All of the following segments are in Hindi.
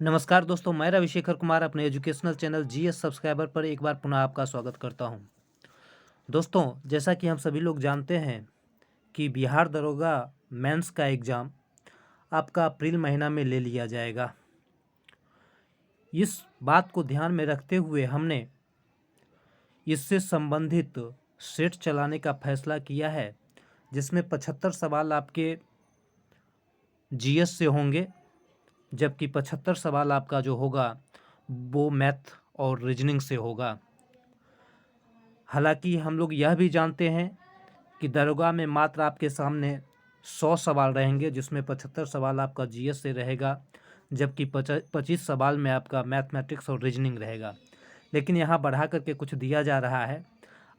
नमस्कार दोस्तों, मैं रविशेखर कुमार अपने एजुकेशनल चैनल जीएस सब्सक्राइबर पर एक बार पुनः आपका स्वागत करता हूं। दोस्तों, जैसा कि हम सभी लोग जानते हैं कि बिहार दरोगा मेंस का एग्ज़ाम आपका अप्रैल महीना में ले लिया जाएगा। इस बात को ध्यान में रखते हुए हमने इससे संबंधित सेट चलाने का फैसला किया है, जिसमें 75 सवाल आपके जीएस से होंगे, जबकि 75 सवाल आपका जो होगा वो मैथ और रीजनिंग से होगा। हालांकि हम लोग यह भी जानते हैं कि दरोगा में मात्र आपके सामने 100 सवाल रहेंगे, जिसमें 75 सवाल आपका जीएस से रहेगा, जबकि 25 सवाल में आपका मैथमेटिक्स और रीजनिंग रहेगा। लेकिन यहाँ बढ़ा करके कुछ दिया जा रहा है।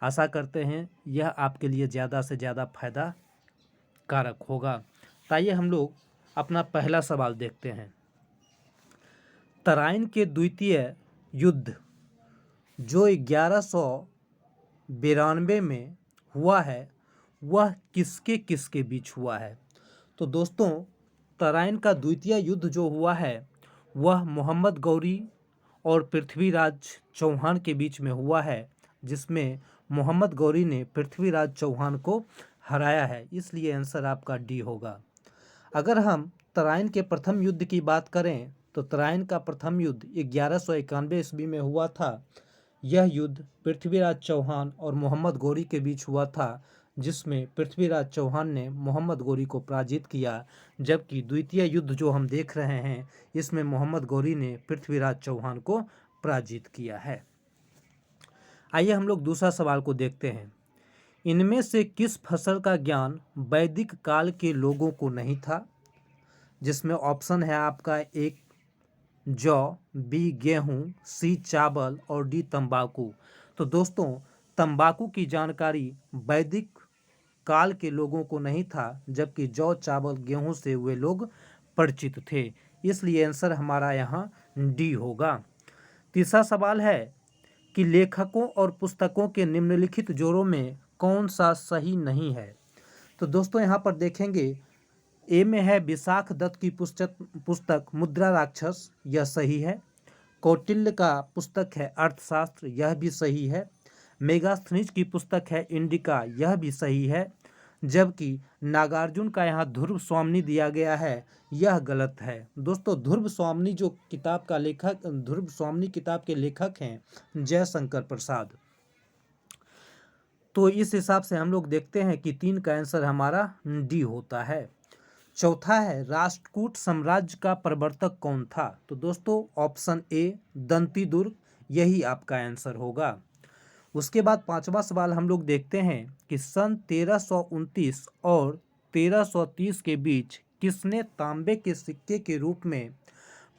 आशा करते हैं यह आपके लिए ज़्यादा से ज़्यादा फायदा कारक होगा। तो आइए हम लोग अपना पहला सवाल देखते हैं। तराइन के द्वितीय युद्ध जो 1192 में हुआ है, वह किसके किसके बीच हुआ है? तो दोस्तों, तराइन का द्वितीय युद्ध जो हुआ है वह मोहम्मद गौरी और पृथ्वीराज चौहान के बीच में हुआ है, जिसमें मोहम्मद गौरी ने पृथ्वीराज चौहान को हराया है। इसलिए आंसर आपका डी होगा। अगर हम तराइन के प्रथम युद्ध की बात करें तो तराइन का प्रथम युद्ध 1191 ईस्वी में हुआ था। यह युद्ध पृथ्वीराज चौहान और मोहम्मद गौरी के बीच हुआ था, जिसमें पृथ्वीराज चौहान ने मोहम्मद गौरी को पराजित किया, जबकि द्वितीय युद्ध जो हम देख रहे हैं इसमें मोहम्मद गौरी ने पृथ्वीराज चौहान को पराजित किया है। आइए हम लोग दूसरा सवाल को देखते हैं। इनमें से किस फसल का ज्ञान वैदिक काल के लोगों को नहीं था? जिसमें ऑप्शन है आपका एक जौ, बी गेहूं, सी चावल और डी तंबाकू। तो दोस्तों, तंबाकू की जानकारी वैदिक काल के लोगों को नहीं था, जबकि जौ, चावल, गेहूं से वे लोग परिचित थे। इसलिए आंसर हमारा यहाँ डी होगा। तीसरा सवाल है कि लेखकों और पुस्तकों के निम्नलिखित जोड़ों में कौन सा सही नहीं है? तो दोस्तों, यहाँ पर देखेंगे ए में है विशाख दत्त की पुस्तक मुद्रा राक्षस, यह सही है। कौटिल्य का पुस्तक है अर्थशास्त्र, यह भी सही है। मेगास्थनीज की पुस्तक है इंडिका, यह भी सही है। जबकि नागार्जुन का यहाँ ध्रुव स्वामिनी दिया गया है, यह गलत है। दोस्तों, ध्रुव स्वामिनी किताब के लेखक हैं जयशंकर प्रसाद। तो इस हिसाब से हम लोग देखते हैं कि 3 का आंसर हमारा डी होता है। चौथा है राष्ट्रकूट साम्राज्य का प्रवर्तक कौन था? तो दोस्तों, ऑप्शन ए दंती दुर्ग, यही आपका आंसर होगा। उसके बाद पांचवा सवाल हम लोग देखते हैं कि सन 1329 और 1330 के बीच किसने तांबे के सिक्के के रूप में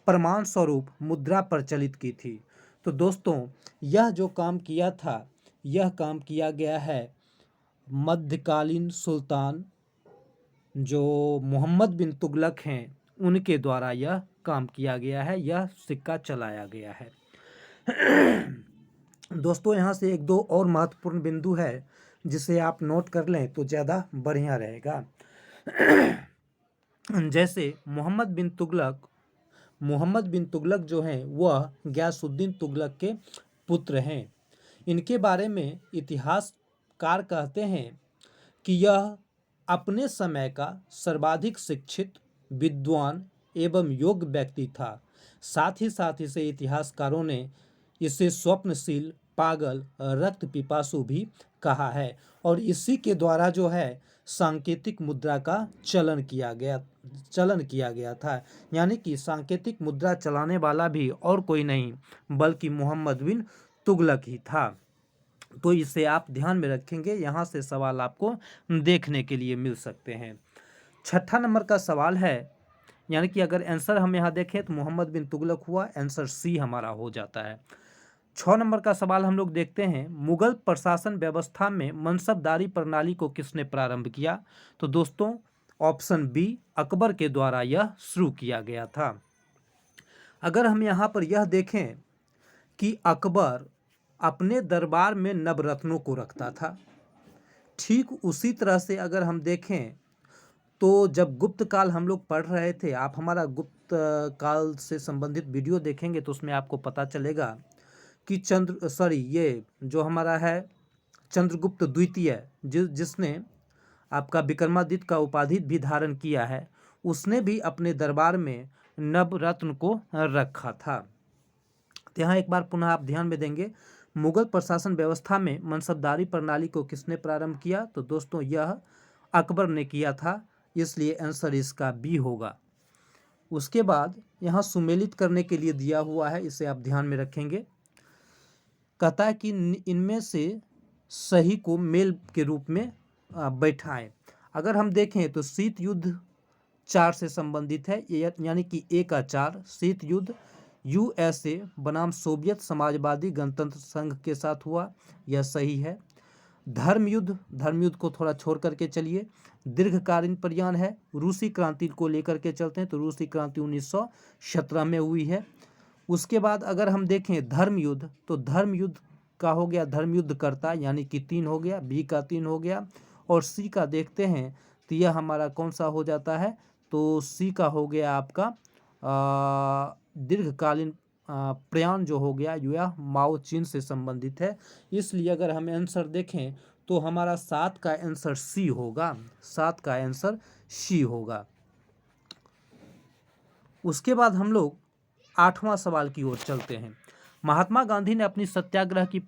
प्रमाण स्वरूप मुद्रा प्रचलित की थी? तो दोस्तों, यह जो काम किया था, यह काम किया गया है मध्यकालीन सुल्तान जो मोहम्मद बिन तुगलक हैं, उनके द्वारा यह काम किया गया है, यह सिक्का चलाया गया है। दोस्तों, यहाँ से एक दो और महत्वपूर्ण बिंदु है, जिसे आप नोट कर लें तो ज़्यादा बढ़िया रहेगा। जैसे मोहम्मद बिन तुगलक जो हैं वह गयासुद्दीन तुगलक के पुत्र हैं। इनके बारे में इतिहासकार कहते हैं कि यह अपने समय का सर्वाधिक शिक्षित, विद्वान एवं योग्य व्यक्ति था। साथ ही साथ इसे इतिहासकारों ने इसे स्वप्नशील, पागल, रक्त पिपासु भी कहा है। और इसी के द्वारा जो है सांकेतिक मुद्रा का चलन किया गया था। यानी कि सांकेतिक मुद्रा चलाने वाला भी और कोई नहीं बल्कि मोहम्मद बिन तुगलक ही था। तो इसे आप ध्यान में रखेंगे, यहाँ से सवाल आपको देखने के लिए मिल सकते हैं। छठा नंबर का सवाल है, यानी कि अगर आंसर हम यहाँ देखें तो मोहम्मद बिन तुगलक हुआ, आंसर सी हमारा हो जाता है। 6 नंबर का सवाल हम लोग देखते हैं, मुगल प्रशासन व्यवस्था में मनसबदारी प्रणाली को किसने प्रारंभ किया? तो दोस्तों, ऑप्शन बी अकबर के द्वारा यह शुरू किया गया था। अगर हम यहाँ पर यह देखें कि अकबर अपने दरबार में नवरत्नों को रखता था, ठीक उसी तरह से अगर हम देखें तो जब गुप्त काल हम लोग पढ़ रहे थे, आप हमारा गुप्त काल से संबंधित वीडियो देखेंगे तो उसमें आपको पता चलेगा कि ये जो हमारा है चंद्रगुप्त द्वितीय, जिसने आपका विक्रमादित्य का उपाधि भी धारण किया है, उसने भी अपने दरबार में नवरत्न को रखा था। तो यहाँ एक बार पुनः आप ध्यान में देंगे, मुगल प्रशासन व्यवस्था में मनसबदारी प्रणाली को किसने प्रारंभ किया? तो दोस्तों यह अकबर ने किया था, इसलिए आंसर इसका बी होगा। उसके बाद यहाँ सुमेलित करने के लिए दिया हुआ है, इसे आप ध्यान में रखेंगे। कहता है कि इनमें से सही को मेल के रूप में बैठाएं। अगर हम देखें तो शीत युद्ध 4 से संबंधित है, यानी कि ए का 4। शीत युद्ध यूएसए बनाम सोवियत समाजवादी गणतंत्र संघ के साथ हुआ, यह सही है। धर्म युद्ध को थोड़ा छोड़ करके चलिए, दीर्घकालीन प्रयाण है। रूसी क्रांति को लेकर के चलते हैं तो रूसी क्रांति 1917 में हुई है। उसके बाद अगर हम देखें धर्म युद्ध, तो धर्म युद्ध का हो गया धर्म युद्ध करता, यानी कि 3 हो गया, बी का 3 हो गया। और सी का देखते हैं तो यह हमारा कौन सा हो जाता है? तो सी का हो गया आपका दीर्घकालीन प्रयाण जो हो गया, यह माओ चीन से संबंधित है। इसलिए अगर हम आंसर देखें तो हमारा 7 का आंसर सी होगा, 7 का आंसर सी होगा। उसके बाद हम लोग 8वां सवाल की ओर चलते हैं। महात्मा गांधी ने अपनी सत्याग्रह की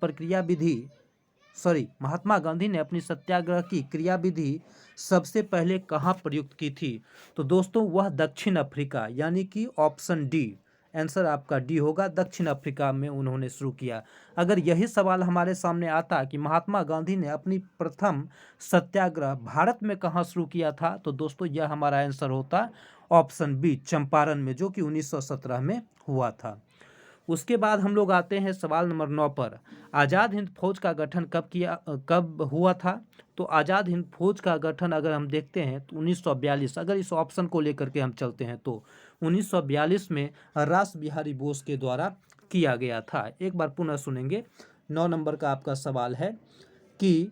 क्रियाविधि सबसे पहले कहाँ प्रयुक्त की थी? तो दोस्तों वह दक्षिण अफ्रीका, यानी कि ऑप्शन डी, आंसर आपका डी होगा। दक्षिण अफ्रीका में उन्होंने शुरू किया। अगर यही सवाल हमारे सामने आता कि महात्मा गांधी ने अपनी प्रथम सत्याग्रह भारत में कहाँ शुरू किया था, तो दोस्तों यह हमारा आंसर होता ऑप्शन बी, चंपारण में, जो कि 1917 में हुआ था। उसके बाद हम लोग आते हैं सवाल नंबर 9 पर। आज़ाद हिंद फौज का गठन कब हुआ था? तो आज़ाद हिंद फौज का गठन अगर हम देखते हैं तो 1942, अगर इस ऑप्शन को लेकर के हम चलते हैं तो 1942 में रास बिहारी बोस के द्वारा किया गया था। एक बार पुनः सुनेंगे। 9 नंबर का आपका सवाल है कि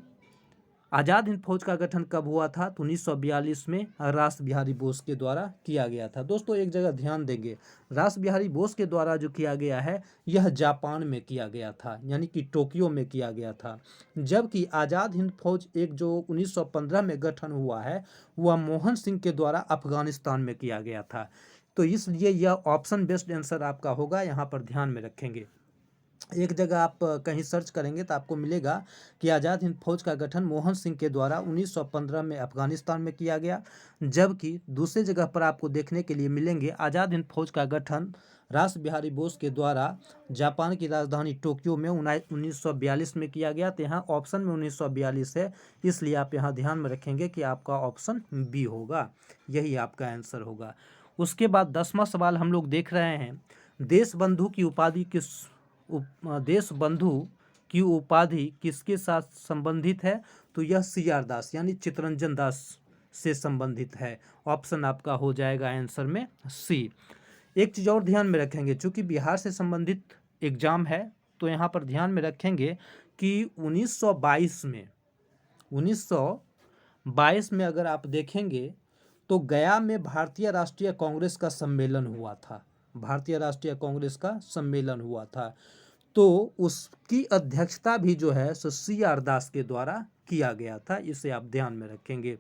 आज़ाद हिंद फौज का गठन कब हुआ था? तो 1942 में रास बिहारी बोस के द्वारा किया गया था। दोस्तों एक जगह ध्यान देंगे, रास बिहारी बोस के द्वारा जो किया गया है यह जापान में किया गया था, यानी कि टोक्यो में किया गया था। जबकि आज़ाद हिंद फौज एक जो 1915 में गठन हुआ है वह मोहन सिंह के द्वारा अफगानिस्तान में किया गया था। तो इसलिए यह ऑप्शन बेस्ड आंसर आपका होगा, यहाँ पर ध्यान में रखेंगे। एक जगह आप कहीं सर्च करेंगे तो आपको मिलेगा कि आज़ाद हिंद फौज का गठन मोहन सिंह के द्वारा 1915 में अफगानिस्तान में किया गया, जबकि दूसरी जगह पर आपको देखने के लिए मिलेंगे आज़ाद हिंद फौज का गठन रास बिहारी बोस के द्वारा जापान की राजधानी टोक्यो में 1942 में किया गया। तो यहाँ ऑप्शन में 1942 है, इसलिए आप यहाँ ध्यान में रखेंगे कि आपका ऑप्शन बी होगा, यही आपका आंसर होगा। उसके बाद 10वां सवाल हम लोग देख रहे हैं, देश बंधु की उपाधि किसके साथ संबंधित है? तो यह सी.आर. दास यानी चित्तरंजन दास से संबंधित है। ऑप्शन आपका हो जाएगा आंसर में सी। एक चीज़ और ध्यान में रखेंगे, चूंकि बिहार से संबंधित एग्जाम है तो यहाँ पर ध्यान में रखेंगे कि 1922 में अगर आप देखेंगे तो गया में भारतीय राष्ट्रीय कांग्रेस का सम्मेलन हुआ था, भारतीय राष्ट्रीय कांग्रेस का सम्मेलन हुआ था। तो उसकी अध्यक्षता भी जो है सो सी.आर. दास के द्वारा किया गया था, इसे आप ध्यान में रखेंगे।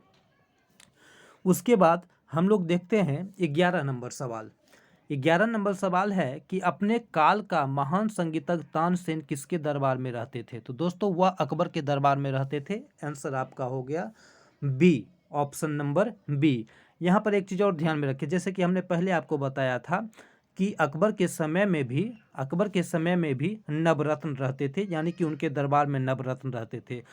उसके बाद हम लोग देखते हैं 11 नंबर सवाल। 11 नंबर सवाल है कि अपने काल का महान संगीतज्ञ तानसेन किसके दरबार में रहते थे? तो दोस्तों वह अकबर के दरबार में रहते थे। आंसर आपका हो गया बी, ऑप्शन नंबर बी। यहाँ पर एक चीज़ और ध्यान में रखिए, जैसे कि हमने पहले आपको बताया था कि अकबर के समय में भी नवरत्न रहते थे, यानी कि उनके दरबार में नवरत्न रहते थे।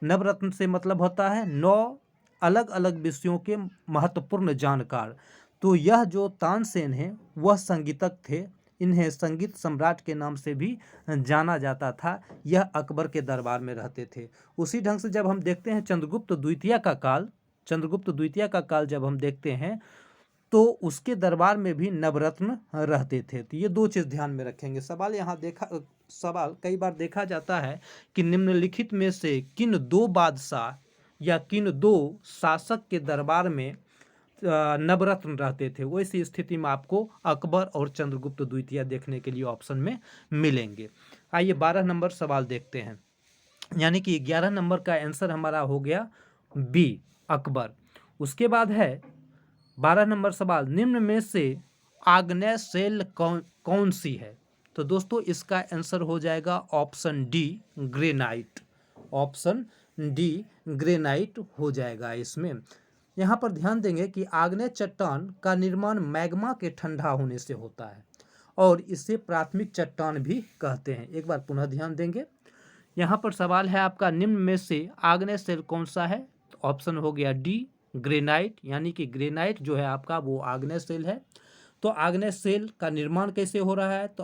नवरत्न से मतलब होता है 9 अलग अलग विषयों के महत्वपूर्ण जानकार। तो यह जो तानसेन है वह संगीतज्ञ थे, इन्हें संगीत सम्राट के नाम से भी जाना जाता था। यह अकबर के दरबार में रहते थे। उसी ढंग से जब हम देखते हैं चंद्रगुप्त द्वितीय का काल जब हम देखते हैं तो उसके दरबार में भी नवरत्न रहते थे। तो ये 2 चीज़ ध्यान में रखेंगे। सवाल कई बार देखा जाता है कि निम्नलिखित में से किन 2 बादशाह या किन 2 शासक के दरबार में नवरत्न रहते थे, वैसी स्थिति में आपको अकबर और चंद्रगुप्त द्वितीय देखने के लिए ऑप्शन में मिलेंगे। आइए 12 नंबर सवाल देखते हैं, यानी कि 11 नंबर का आंसर हमारा हो गया बी, अकबर। उसके बाद है 12 नंबर सवाल, निम्न में से आग्नेय शैल कौन सी है? तो दोस्तों इसका आंसर हो जाएगा option D, granite. Option D, granite हो जाएगा इसमें। यहाँ पर ध्यान देंगे कि आग्नेय चट्टान का निर्माण मैग्मा के ठंडा होने से होता है और इसे प्राथमिक चट्टान भी कहते हैं। एक बार पुनः ध्यान देंगे, यहाँ पर सवाल है आपका, निम्न में से आग्नेय शैल कौन सा है? तो ऑप्शन हो गया डी, ग्रेनाइट, यानी कि ग्रेनाइट जो है आपका वो आग्नेय शैल है। तो आग्नेय शैल का निर्माण कैसे हो रहा है? तो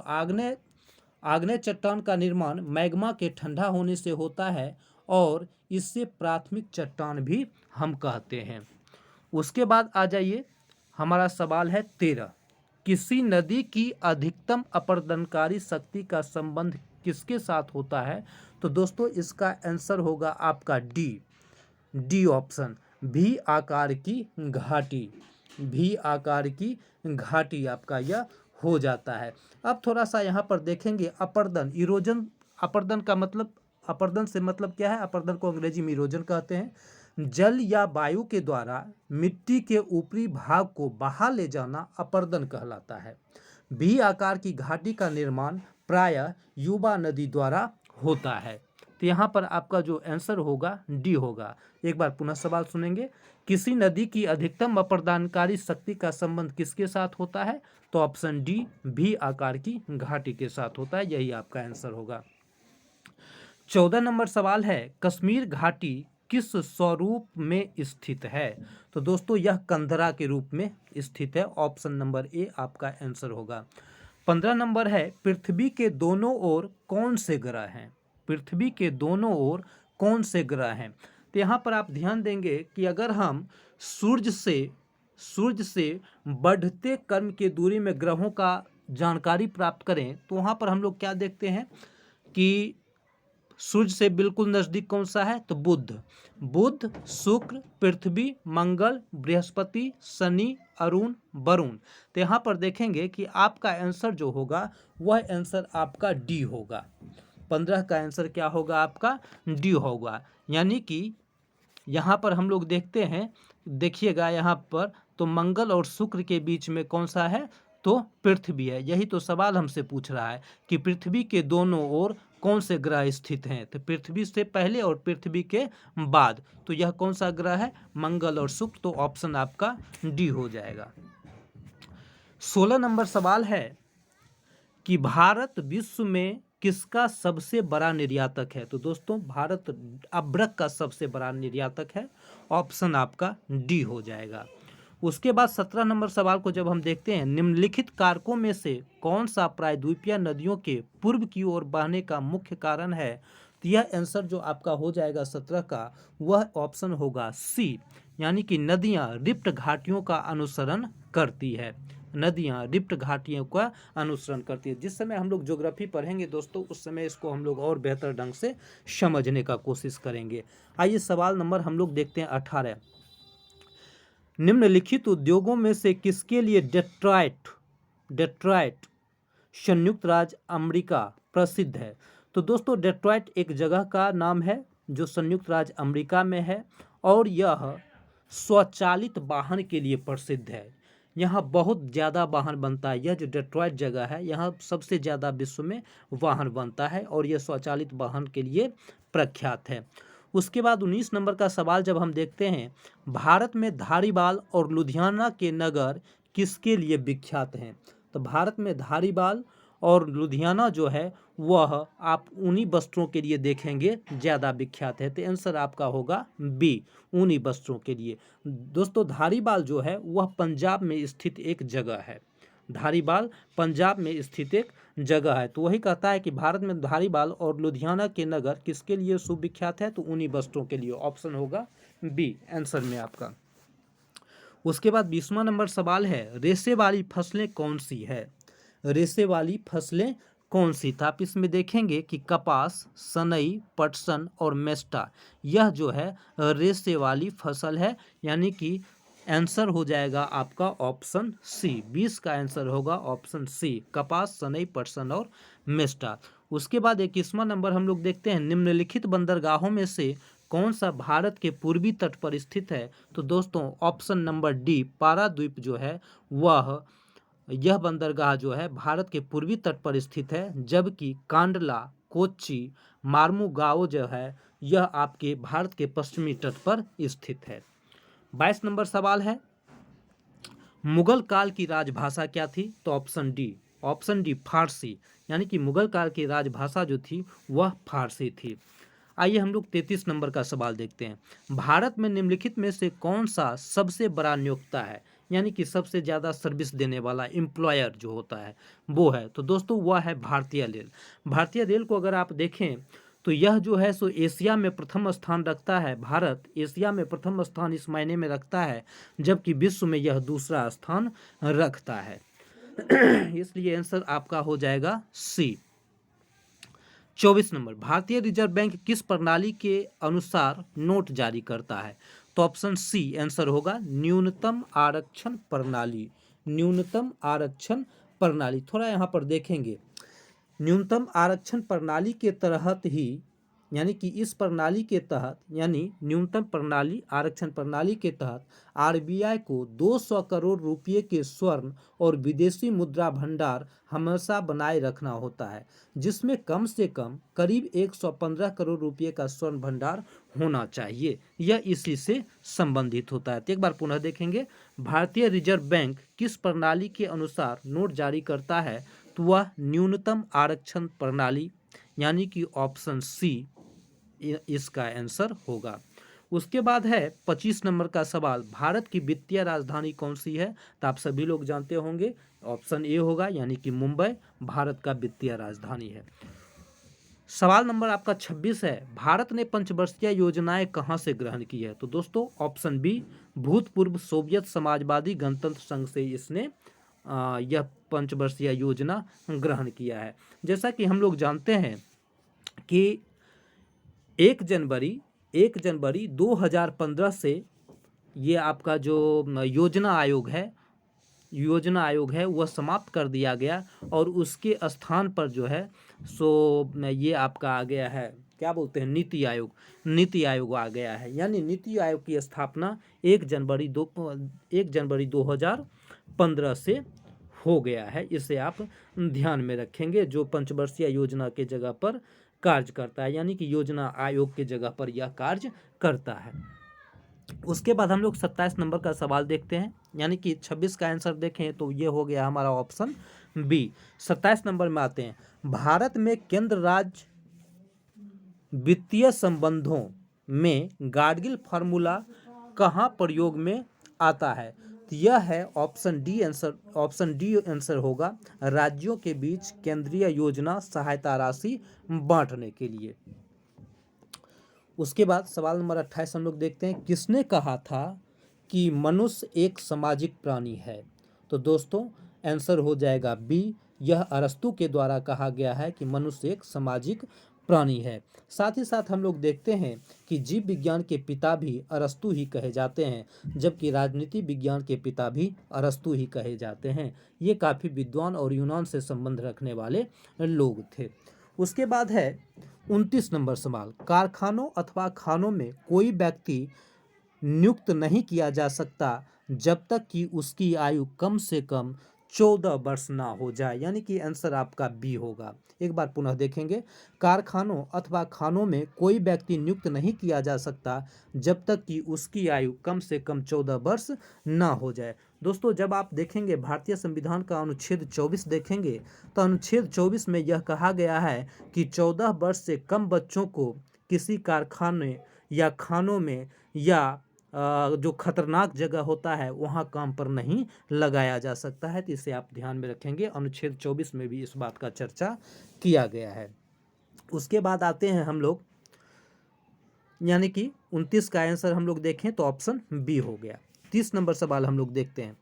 आग्नेय चट्टान का निर्माण मैग्मा के ठंडा होने से होता है और इससे प्राथमिक चट्टान भी हम कहते हैं। उसके बाद आ जाइए, हमारा सवाल है 13, किसी नदी की अधिकतम अपरदनकारी शक्ति का संबंध किसके साथ होता है? तो दोस्तों इसका आंसर होगा आपका डी ऑप्शन, भी आकार की घाटी। भी आकार की घाटी आपका यह हो जाता है। अब थोड़ा सा यहाँ पर देखेंगे, अपर्दन, इरोजन। अपर्दन का मतलब, अपर्दन से मतलब क्या है? अपर्दन को अंग्रेजी में इरोजन कहते हैं। जल या वायु के द्वारा मिट्टी के ऊपरी भाग को बहा ले जाना अपर्दन कहलाता है। भी आकार की घाटी का निर्माण प्रायः युवा नदी द्वारा होता है। तो यहाँ पर आपका जो आंसर होगा डी होगा। एक बार पुनः सवाल सुनेंगे, किसी नदी की अधिकतम अपरदनकारी शक्ति का संबंध किसके साथ होता है? तो ऑप्शन डी, भी आकार की घाटी के साथ होता है, यही आपका आंसर होगा। 14 नंबर सवाल है, कश्मीर घाटी किस स्वरूप में स्थित है? तो दोस्तों यह कंदरा के रूप में स्थित है। ऑप्शन नंबर ए आपका आंसर होगा। 15 नंबर है, पृथ्वी के दोनों ओर कौन से ग्रह हैं? पृथ्वी के दोनों ओर कौन से ग्रह हैं? तो यहाँ पर आप ध्यान देंगे कि अगर हम सूर्य से बढ़ते क्रम की दूरी में ग्रहों का जानकारी प्राप्त करें तो वहाँ पर हम लोग क्या देखते हैं कि सूर्य से बिल्कुल नज़दीक कौन सा है? तो बुध, शुक्र, पृथ्वी, मंगल, बृहस्पति, शनि, अरुण, वरुण। तो यहाँ पर देखेंगे कि आपका आंसर जो होगा वह आंसर आपका डी होगा। 15 का आंसर क्या होगा? आपका डी होगा। यानी कि यहाँ पर हम लोग देखते हैं, देखिएगा यहाँ पर, तो मंगल और शुक्र के बीच में कौन सा है? तो पृथ्वी है। यही तो सवाल हमसे पूछ रहा है कि पृथ्वी के दोनों ओर कौन से ग्रह स्थित हैं? तो पृथ्वी से पहले और पृथ्वी के बाद, तो यह कौन सा ग्रह है? मंगल और शुक्र। तो ऑप्शन आपका डी हो जाएगा। 16 नंबर सवाल है कि भारत विश्व में किसका सबसे बड़ा निर्यातक है? तो दोस्तों भारत अभ्रक का सबसे बड़ा निर्यातक है। ऑप्शन आपका डी हो जाएगा। उसके बाद 17 नंबर सवाल को जब हम देखते हैं, निम्नलिखित कारकों में से कौन सा प्रायद्वीपीय नदियों के पूर्व की ओर बहने का मुख्य कारण है? तो यह आंसर जो आपका हो जाएगा 17 का, वह ऑप्शन होगा सी, यानी कि नदियाँ रिफ्ट घाटियों का अनुसरण करती है। नदियाँ रिफ्ट घाटियों का अनुसरण करती है। जिस समय हम लोग ज्योग्राफी पढ़ेंगे दोस्तों, उस समय इसको हम लोग और बेहतर ढंग से समझने का कोशिश करेंगे। आइए सवाल नंबर हम लोग देखते हैं 18, निम्नलिखित उद्योगों में से किसके लिए डेट्रॉयट संयुक्त राज्य अमेरिका प्रसिद्ध है? तो दोस्तों डेट्रॉयट एक जगह का नाम है जो संयुक्त राज्य अमेरिका में है और यह स्वचालित वाहन के लिए प्रसिद्ध है। यहाँ बहुत ज़्यादा वाहन बनता है। यह जो डेट्रॉयट जगह है, यहाँ सबसे ज़्यादा विश्व में वाहन बनता है और यह स्वचालित वाहन के लिए प्रख्यात है। उसके बाद 19 नंबर का सवाल जब हम देखते हैं, भारत में धारीबाल और लुधियाना के नगर किसके लिए विख्यात हैं? तो भारत में धारीबाल और लुधियाना जो है वह आप ऊनी वस्त्रों के लिए देखेंगे ज़्यादा विख्यात है। तो आंसर आपका होगा बी, ऊनी वस्त्रों के लिए। दोस्तों धारीबाल जो है वह पंजाब में स्थित एक जगह है। धारीबाल पंजाब में स्थित एक जगह है। तो वही कहता है कि भारत में धारीबाल और लुधियाना के नगर किसके लिए सुविख्यात है? तो ऊनी वस्त्रों के लिए। ऑप्शन होगा बी आंसर में आपका। उसके बाद 20वां नंबर सवाल है, रेशे वाली फसलें कौन सी है? रेशे वाली फसलें कौन सी? तो आप इसमें देखेंगे कि कपास, सनई, पटसन और मेस्टा, यह जो है रेशे वाली फसल है। यानी कि आंसर हो जाएगा आपका ऑप्शन सी। 20 का आंसर होगा ऑप्शन सी, कपास, सनई, पटसन और मेस्टा। उसके बाद 21वां नंबर हम लोग देखते हैं, निम्नलिखित बंदरगाहों में से कौन सा भारत के पूर्वी तट पर स्थित है? तो दोस्तों ऑप्शन नंबर डी, पारादीप जो है वह यह बंदरगाह जो है भारत के पूर्वी तट पर स्थित है, जबकि कांडला, कोच्चि, मार्मुगाओ जो है यह आपके भारत के पश्चिमी तट पर स्थित है। 22 नंबर सवाल है, मुगल काल की राजभाषा क्या थी? तो ऑप्शन डी फारसी, यानी कि मुगल काल की राजभाषा जो थी वह फारसी थी। आइए हम लोग 33 नंबर का सवाल देखते हैं, भारत में निम्नलिखित में से कौन सा सबसे बड़ा नियोक्ता है, यानी कि सबसे ज़्यादा सर्विस देने वाला एम्प्लॉयर जो होता है वो है? तो दोस्तों वह है भारतीय रेल। भारतीय रेल को अगर आप देखें तो यह जो है सो एशिया में प्रथम स्थान रखता है। भारत एशिया में प्रथम स्थान इस मायने में रखता है, जबकि विश्व में यह दूसरा स्थान रखता है। इसलिए आंसर आपका हो जाएगा सी। 24 नंबर, भारतीय रिजर्व बैंक किस प्रणाली के अनुसार नोट जारी करता है? तो ऑप्शन सी आंसर होगा न्यूनतम आरक्षण प्रणाली। न्यूनतम आरक्षण प्रणाली, थोड़ा यहाँ पर देखेंगे, न्यूनतम आरक्षण प्रणाली के तहत ही, यानी कि इस प्रणाली के तहत, यानी न्यूनतम प्रणाली आरक्षण प्रणाली के तहत आरबीआई को 200 करोड़ रुपये के स्वर्ण और विदेशी मुद्रा भंडार हमेशा बनाए रखना होता है, जिसमें कम से कम करीब 115 करोड़ रुपये का स्वर्ण भंडार होना चाहिए। यह इसी से संबंधित होता है। तो एक बार पुनः देखेंगे, भारतीय रिजर्व बैंक किस प्रणाली के अनुसार नोट जारी करता है? तो वह न्यूनतम आरक्षण प्रणाली, यानी कि ऑप्शन सी इसका आंसर होगा। उसके बाद है 25 नंबर का सवाल, भारत की वित्तीय राजधानी कौन सी है? तो आप सभी लोग जानते होंगे, ऑप्शन ए होगा, यानी कि मुंबई भारत का वित्तीय राजधानी है। सवाल नंबर आपका 26 है, भारत ने पंचवर्षीय योजनाएं कहां से ग्रहण की है? तो दोस्तों ऑप्शन बी, भूतपूर्व सोवियत समाजवादी गणतंत्र संघ से इसने यह पंचवर्षीय योजना ग्रहण किया है। जैसा कि हम लोग जानते हैं कि 1 जनवरी 2015 से ये आपका जो योजना आयोग है वह समाप्त कर दिया गया, और उसके स्थान पर जो है सो ये आपका आ गया है, क्या बोलते हैं, नीति आयोग आ गया है। यानी नीति आयोग की स्थापना 1 जनवरी 2015 से हो गया है। इसे आप ध्यान में रखेंगे, जो पंचवर्षीय योजना के जगह पर कार्य करता है, यानी कि योजना आयोग के जगह पर यह कार्य करता है। उसके बाद हम लोग 27 नंबर का सवाल देखते हैं, यानी कि 26 का आंसर देखें तो ये हो गया हमारा ऑप्शन बी। 27 नंबर में आते हैं, भारत में केंद्र राज्य वित्तीय संबंधों में गाडगिल फार्मूला कहाँ प्रयोग में आता है? तो यह है ऑप्शन डी आंसर होगा, राज्यों के बीच केंद्रीय योजना सहायता राशि बांटने के लिए। उसके बाद सवाल नंबर 28 हम लोग देखते हैं, किसने कहा था कि मनुष्य एक सामाजिक प्राणी है? तो दोस्तों आंसर हो जाएगा बी, यह अरस्तु के द्वारा कहा गया है कि मनुष्य एक सामाजिक प्राणी है। साथ ही साथ हम लोग देखते हैं कि जीव विज्ञान के पिता भी अरस्तु ही कहे जाते हैं, जबकि राजनीति विज्ञान के पिता भी अरस्तु ही कहे जाते हैं। ये काफ़ी विद्वान और यूनान से संबंध रखने वाले लोग थे। उसके बाद है 29 नंबर सवाल, कारखानों अथवा खानों में कोई व्यक्ति नियुक्त नहीं किया जा सकता जब तक कि उसकी आयु कम से कम 14 वर्ष ना हो जाए, यानी कि आंसर आपका बी होगा। एक बार पुनः देखेंगे, कारखानों अथवा खानों में कोई व्यक्ति नियुक्त नहीं किया जा सकता जब तक कि उसकी आयु कम से कम 14 वर्ष ना हो जाए। दोस्तों जब आप देखेंगे भारतीय संविधान का अनुच्छेद 24 देखेंगे, तो अनुच्छेद 24 में यह कहा गया है कि 14 वर्ष से कम बच्चों को किसी कारखाने या खानों में या जो खतरनाक जगह होता है वहाँ काम पर नहीं लगाया जा सकता है। तो इसे आप ध्यान में रखेंगे, अनुच्छेद 24 में भी इस बात का चर्चा किया गया है। उसके बाद आते हैं हम लोग, यानी कि 29 का आंसर हम लोग देखें तो ऑप्शन बी हो गया। 30 नंबर सवाल हम लोग देखते हैं,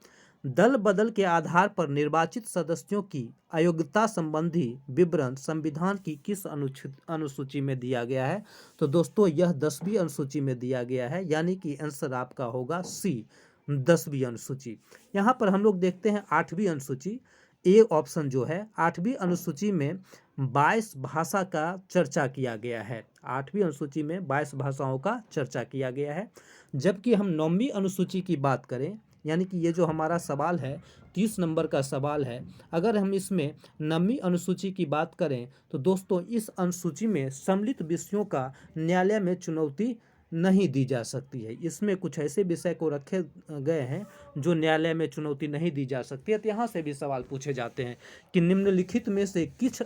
दल बदल के आधार पर निर्वाचित सदस्यों की अयोग्यता संबंधी विवरण संविधान की किस अनुसूची में दिया गया है? तो दोस्तों यह 10वीं अनुसूची में दिया गया है, यानी कि आंसर आपका होगा सी, 10वीं अनुसूची। यहाँ पर हम लोग देखते हैं 8वीं अनुसूची, ए ऑप्शन जो है 8वीं अनुसूची में 22 भाषा का चर्चा किया गया है। 8वीं अनुसूची में 22 भाषाओं का चर्चा किया गया है। जबकि हम 9वीं अनुसूची की बात करें, यानी कि ये जो हमारा सवाल है 30 नंबर का सवाल है, अगर हम इसमें 9वीं अनुसूची की बात करें तो दोस्तों इस अनुसूची में सम्मिलित विषयों का न्यायालय में चुनौती नहीं दी जा सकती है। इसमें कुछ ऐसे विषय को रखे गए हैं जो न्यायालय में चुनौती नहीं दी जा सकती है। तो यहाँ से भी सवाल पूछे जाते हैं कि निम्नलिखित में से किस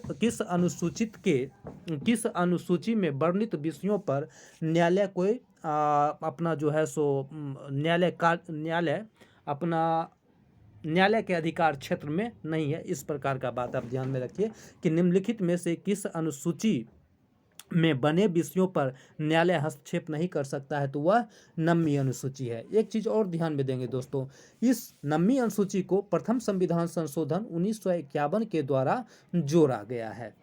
अनुसूची में वर्णित विषयों पर न्यायालय कोई अपना जो है सो न्यायालय के अधिकार क्षेत्र में नहीं है। इस प्रकार का बात आप ध्यान में रखिए कि निम्नलिखित में से किस अनुसूची में बने विषयों पर न्यायालय हस्तक्षेप नहीं कर सकता है, तो वह 9वीं अनुसूची है। एक चीज़ और ध्यान में देंगे दोस्तों, इस 9वीं अनुसूची को प्रथम संविधान संशोधन 1951 के द्वारा जोड़ा गया है।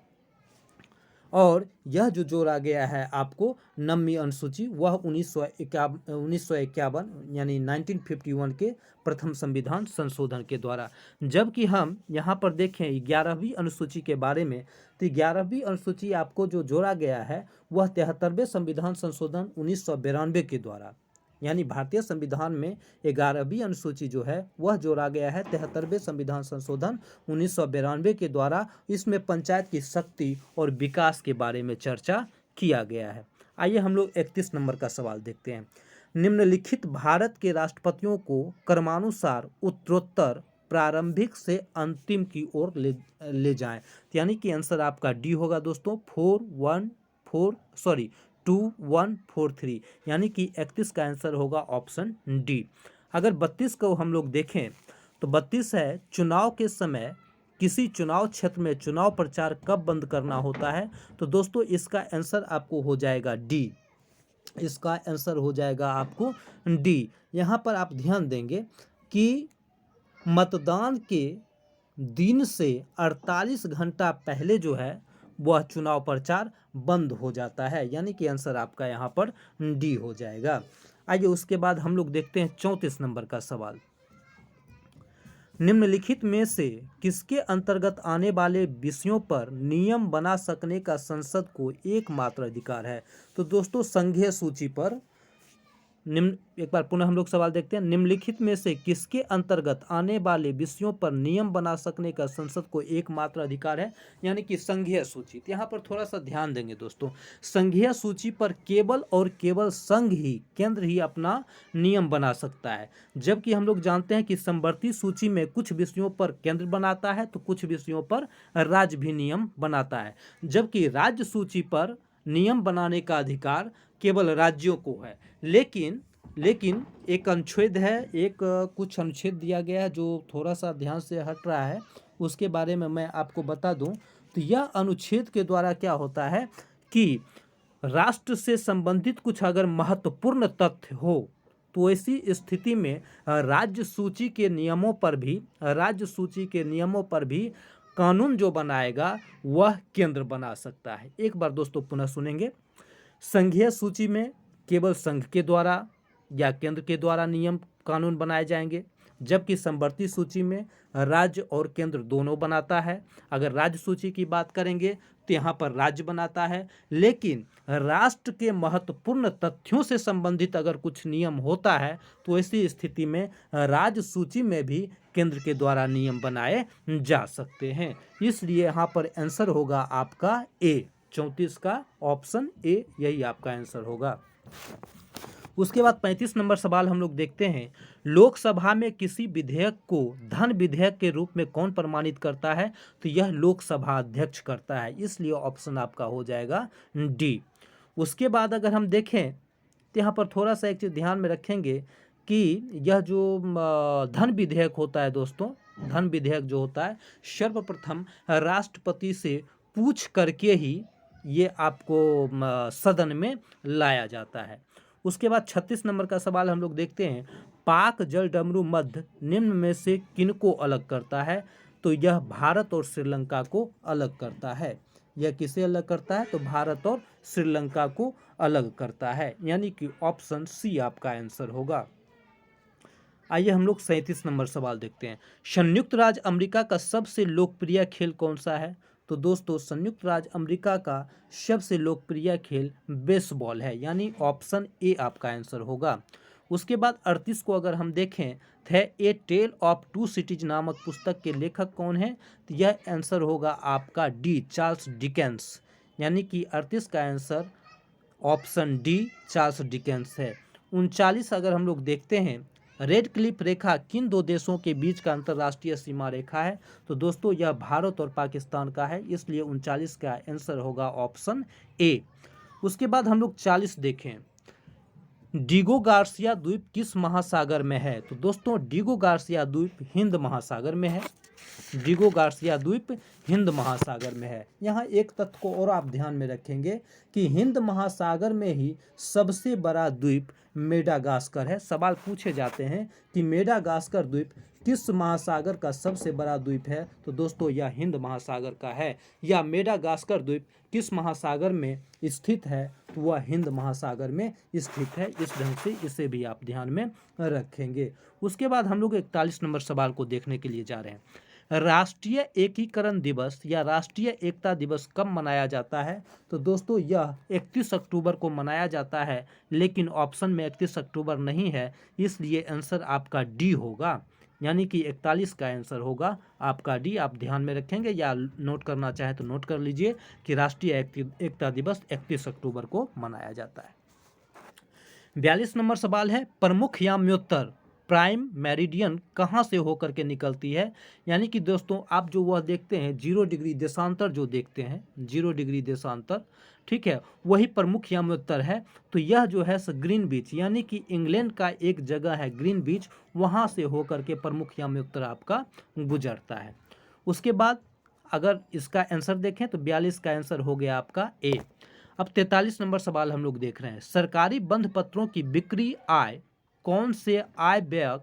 और यह जो जोड़ा गया है आपको 9वीं अनुसूची, वह 1951 यानी 1951 के प्रथम संविधान संशोधन के द्वारा। जबकि हम यहाँ पर देखें 11वीं अनुसूची के बारे में, तो 11वीं अनुसूची आपको जो जोड़ा गया है वह 73वें संविधान संशोधन 1992 के द्वारा, यानी भारतीय संविधान में 11वीं अनुसूची जो है वह जोड़ा गया है 73वें संविधान संशोधन 1992 के द्वारा। इसमें पंचायत की शक्ति और विकास के बारे में चर्चा किया गया है। आइए हम लोग 31 नंबर का सवाल देखते हैं। निम्नलिखित भारत के राष्ट्रपतियों को क्रमानुसार उत्तरोत्तर प्रारंभिक से अंतिम की ओर ले जाएं, यानी कि आंसर आपका डी होगा दोस्तों, 2143, यानी कि 31 का आंसर होगा ऑप्शन डी। अगर 32 को हम लोग देखें तो 32 है, चुनाव के समय किसी चुनाव क्षेत्र में चुनाव प्रचार कब बंद करना होता है, तो दोस्तों इसका आंसर आपको हो जाएगा डी। इसका आंसर हो जाएगा आपको डी। यहाँ पर आप ध्यान देंगे कि मतदान के दिन से 48 घंटा पहले जो है वह चुनाव प्रचार बंद हो जाता है, यानी कि आंसर आपका यहाँ पर डी हो जाएगा। आइए उसके बाद हम लोग देखते हैं 34 नंबर का सवाल। निम्नलिखित में से किसके अंतर्गत आने वाले विषयों पर नियम बना सकने का संसद को एकमात्र अधिकार है, तो दोस्तों संघीय सूची पर एक बार पुनः हम लोग सवाल देखते हैं। निम्नलिखित में से किसके अंतर्गत आने वाले विषयों पर नियम बना सकने का संसद को एकमात्र अधिकार है, यानी कि संघीय सूची। तो यहाँ पर थोड़ा सा ध्यान देंगे दोस्तों, संघीय सूची पर केवल और केवल संघ ही, केंद्र ही अपना नियम बना सकता है। जबकि हम लोग जानते हैं कि समवर्ती सूची में कुछ विषयों पर केंद्र बनाता है तो कुछ विषयों पर राज्य भी नियम बनाता है। जबकि राज्य सूची पर नियम बनाने का अधिकार केवल राज्यों को है। लेकिन एक अनुच्छेद है, कुछ अनुच्छेद दिया गया है जो थोड़ा सा ध्यान से हट रहा है, उसके बारे में मैं आपको बता दूं। तो यह अनुच्छेद के द्वारा क्या होता है कि राष्ट्र से संबंधित कुछ अगर महत्वपूर्ण तथ्य हो तो ऐसी स्थिति में राज्य सूची के नियमों पर भी कानून जो बनाएगा वह केंद्र बना सकता है। एक बार दोस्तों पुनः सुनेंगे, संघीय सूची में केवल संघ के द्वारा या केंद्र के द्वारा नियम कानून बनाए जाएंगे, जबकि समवर्ती सूची में राज्य और केंद्र दोनों बनाता है। अगर राज्य सूची की बात करेंगे तो यहाँ पर राज्य बनाता है, लेकिन राष्ट्र के महत्वपूर्ण तथ्यों से संबंधित अगर कुछ नियम होता है तो ऐसी स्थिति में राज्य सूची में भी केंद्र के द्वारा नियम बनाए जा सकते हैं। इसलिए यहाँ पर आंसर होगा आपका ए, 34 का ऑप्शन ए, यही आपका आंसर होगा। उसके बाद 35 नंबर सवाल हम लोग देखते हैं। लोकसभा में किसी विधेयक को धन विधेयक के रूप में कौन प्रमाणित करता है, तो यह लोकसभा अध्यक्ष करता है, इसलिए ऑप्शन आपका हो जाएगा डी। उसके बाद अगर हम देखें तो यहाँ पर थोड़ा सा एक चीज़ ध्यान में रखेंगे कि यह जो धन विधेयक होता है दोस्तों, धन विधेयक जो होता है सर्वप्रथम राष्ट्रपति से पूछ करके ही ये आपको सदन में लाया जाता है। उसके बाद 36 नंबर का सवाल हम लोग देखते हैं। पाक जल डमरू मध्य निम्न में से किनको अलग करता है, तो यह भारत और श्रीलंका को अलग करता है। यह किसे अलग करता है, तो भारत और श्रीलंका को अलग करता है, यानी कि ऑप्शन सी आपका आंसर होगा। आइए हम लोग 37 नंबर सवाल देखते हैं। संयुक्त राज्य अमेरिका का सबसे लोकप्रिय खेल कौन सा है? तो दोस्तों संयुक्त राज्य अमेरिका का सबसे लोकप्रिय खेल बेसबॉल है, यानी ऑप्शन ए आपका आंसर होगा। उसके बाद 38 को अगर हम देखें, थे ए टेल ऑफ टू सिटीज नामक पुस्तक के लेखक कौन है? तो यह आंसर होगा आपका डी, चार्ल्स डिकेंस, यानी कि 38 का answer option D Charles Dickens है। 39 अगर हम लोग देखते हैं, रेड क्लिफ रेखा किन दो देशों के बीच का अंतर्राष्ट्रीय सीमा रेखा है? तो दोस्तों यह भारत और पाकिस्तान का है, इसलिए 39 का आंसर होगा ऑप्शन ए। उसके बाद हम लोग 40 देखें, डिगो गार्सिया द्वीप किस महासागर में है? तो दोस्तों डिगो गार्सिया द्वीप हिंद महासागर में है। डिगो गार्सिया द्वीप हिंद महासागर में है। यहाँ एक तथ्य को और आप ध्यान में रखेंगे कि हिंद महासागर में ही सबसे बड़ा द्वीप मेडागास्कर है। सवाल पूछे जाते हैं कि मेडागास्कर द्वीप किस महासागर का सबसे बड़ा द्वीप है? तो दोस्तों यह हिंद महासागर का है। या मेडागास्कर द्वीप किस महासागर में स्थित है? तो वह हिंद महासागर में स्थित है। इस ढंग से इसे भी आप ध्यान में रखेंगे। उसके बाद हम लोग 41 नंबर सवाल को देखने के लिए जा रहे हैं। राष्ट्रीय एकीकरण दिवस या राष्ट्रीय एकता दिवस कब मनाया जाता है? तो दोस्तों यह 31 अक्टूबर को मनाया जाता है, लेकिन ऑप्शन में 31 अक्टूबर नहीं है, इसलिए आंसर आपका डी होगा, यानी कि 41 का आंसर होगा आपका डी। आप ध्यान में रखेंगे या नोट करना चाहे तो नोट कर लीजिए कि राष्ट्रीय एकता दिवस 31 अक्टूबर को मनाया जाता है। 42 नंबर सवाल है, प्रमुख याम्योत्तर प्राइम मेरिडियन कहाँ से होकर के निकलती है? यानी कि दोस्तों आप जो वह देखते हैं 0 डिग्री देशांतर, जो देखते हैं 0 डिग्री देशांतर, ठीक है, वही प्रमुख याम्योत्तर है। तो यह जो है ग्रीन बीच, यानी कि इंग्लैंड का एक जगह है ग्रीन बीच, वहाँ से होकर के प्रमुख याम्योत्तर आपका गुजरता है। उसके बाद अगर इसका आंसर देखें तो 42 का आंसर हो गया आपका ए। अब 43 नंबर सवाल हम लोग देख रहे हैं, सरकारी बंध पत्रों की बिक्री आय कौन से आय व्यय